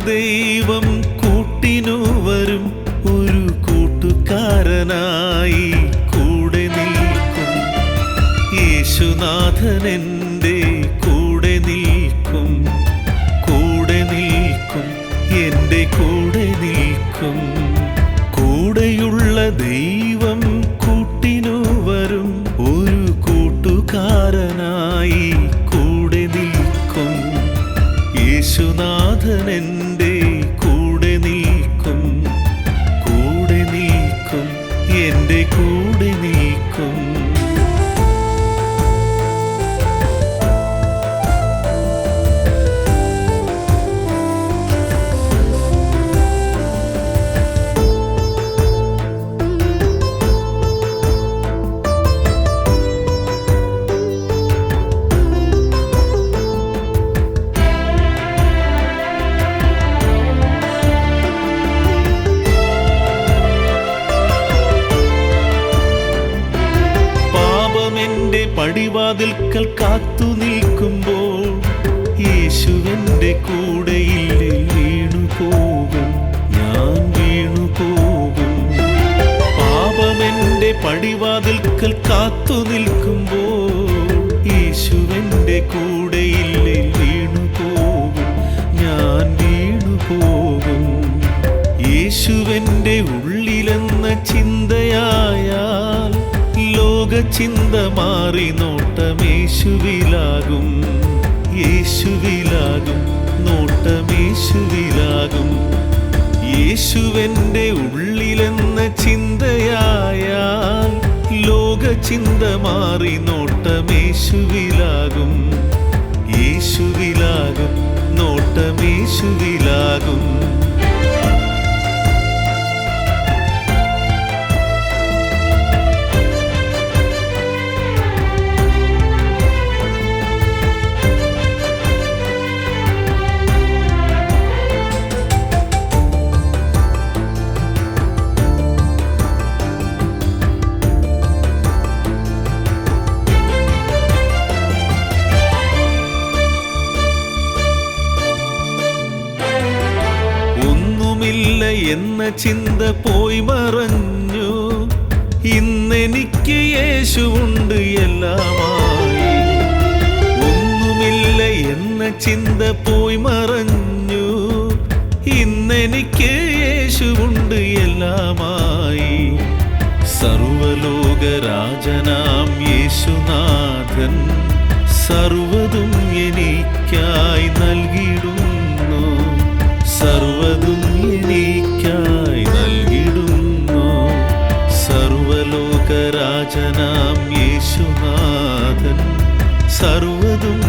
ദൈവം കൂട്ടിനു വരും, ഒരു കൂട്ടുകാരനായി കൂടെ നിൽക്കും. യേശുനാഥൻ എൻ്റെ കൂടെ നിൽക്കും, കൂടെ നിൽക്കും, എൻ്റെ കൂടെ നിൽക്കും. കൂടെയുള്ള ദൈവം കൂട്ടിനു വരും, ഒരു കൂട്ടുകാരനായി കൂടെ നിൽക്കും. യേശുനാഥൻ എൻ്റെ കൂടെ നിൽക്കും, കൂടെ നിൽക്കും, എൻ്റെ കൂടെ നിൽക്കും. പടിവാതിൽക്കൽ കാത്തു നിൽക്കുമ്പോൾ യേശുവിൻ്റെ കൂടെയില്ലേ വീണുപോകും, ഞാൻ വീണുപോകും. പാപമെൻ്റെ പടിവാതിൽക്കൽ കാത്തു നിൽക്കുമ്പോൾ യേശുവിൻ്റെ കൂടെയില്ലേ വീണുപോകും, ഞാൻ വീണുപോകും. യേശുവിൻ്റെ ഉള്ളിലെന്ന ചിന്തയായാൽ ലോകചിന്ത മാറി നോട്ടമേശുവിലാകും, യേശുവിലാകും, നോട്ടമേശുവിലാകും. യേശുവിൻ്റെ ഉള്ളിലെന്ന ചിന്തയായാൽ ലോകചിന്ത മാറി നോട്ടമേശുവിലാകും, യേശുവിലാകും, നോട്ടമേശുവിലാകും. എന്ന ചിന്ത പോയി മറഞ്ഞു, ഇന്നെനിക്ക് യേശുവുണ്ട് എല്ലാമായി. ഒന്നുമില്ല എന്ന ചിന്ത പോയി മറഞ്ഞു, ഇന്നെനിക്ക് യേശുവുണ്ട് എല്ലാമായി. സർവലോകരാജനാം യേശുനാഥൻ സർവതും എനിക്കായി നൽകിയിടുന്നു, സർവതും എനിക്കായി നൽകിടുന്നു. സർവലോകരാജനാം യേശുനാഥൻ സർവതും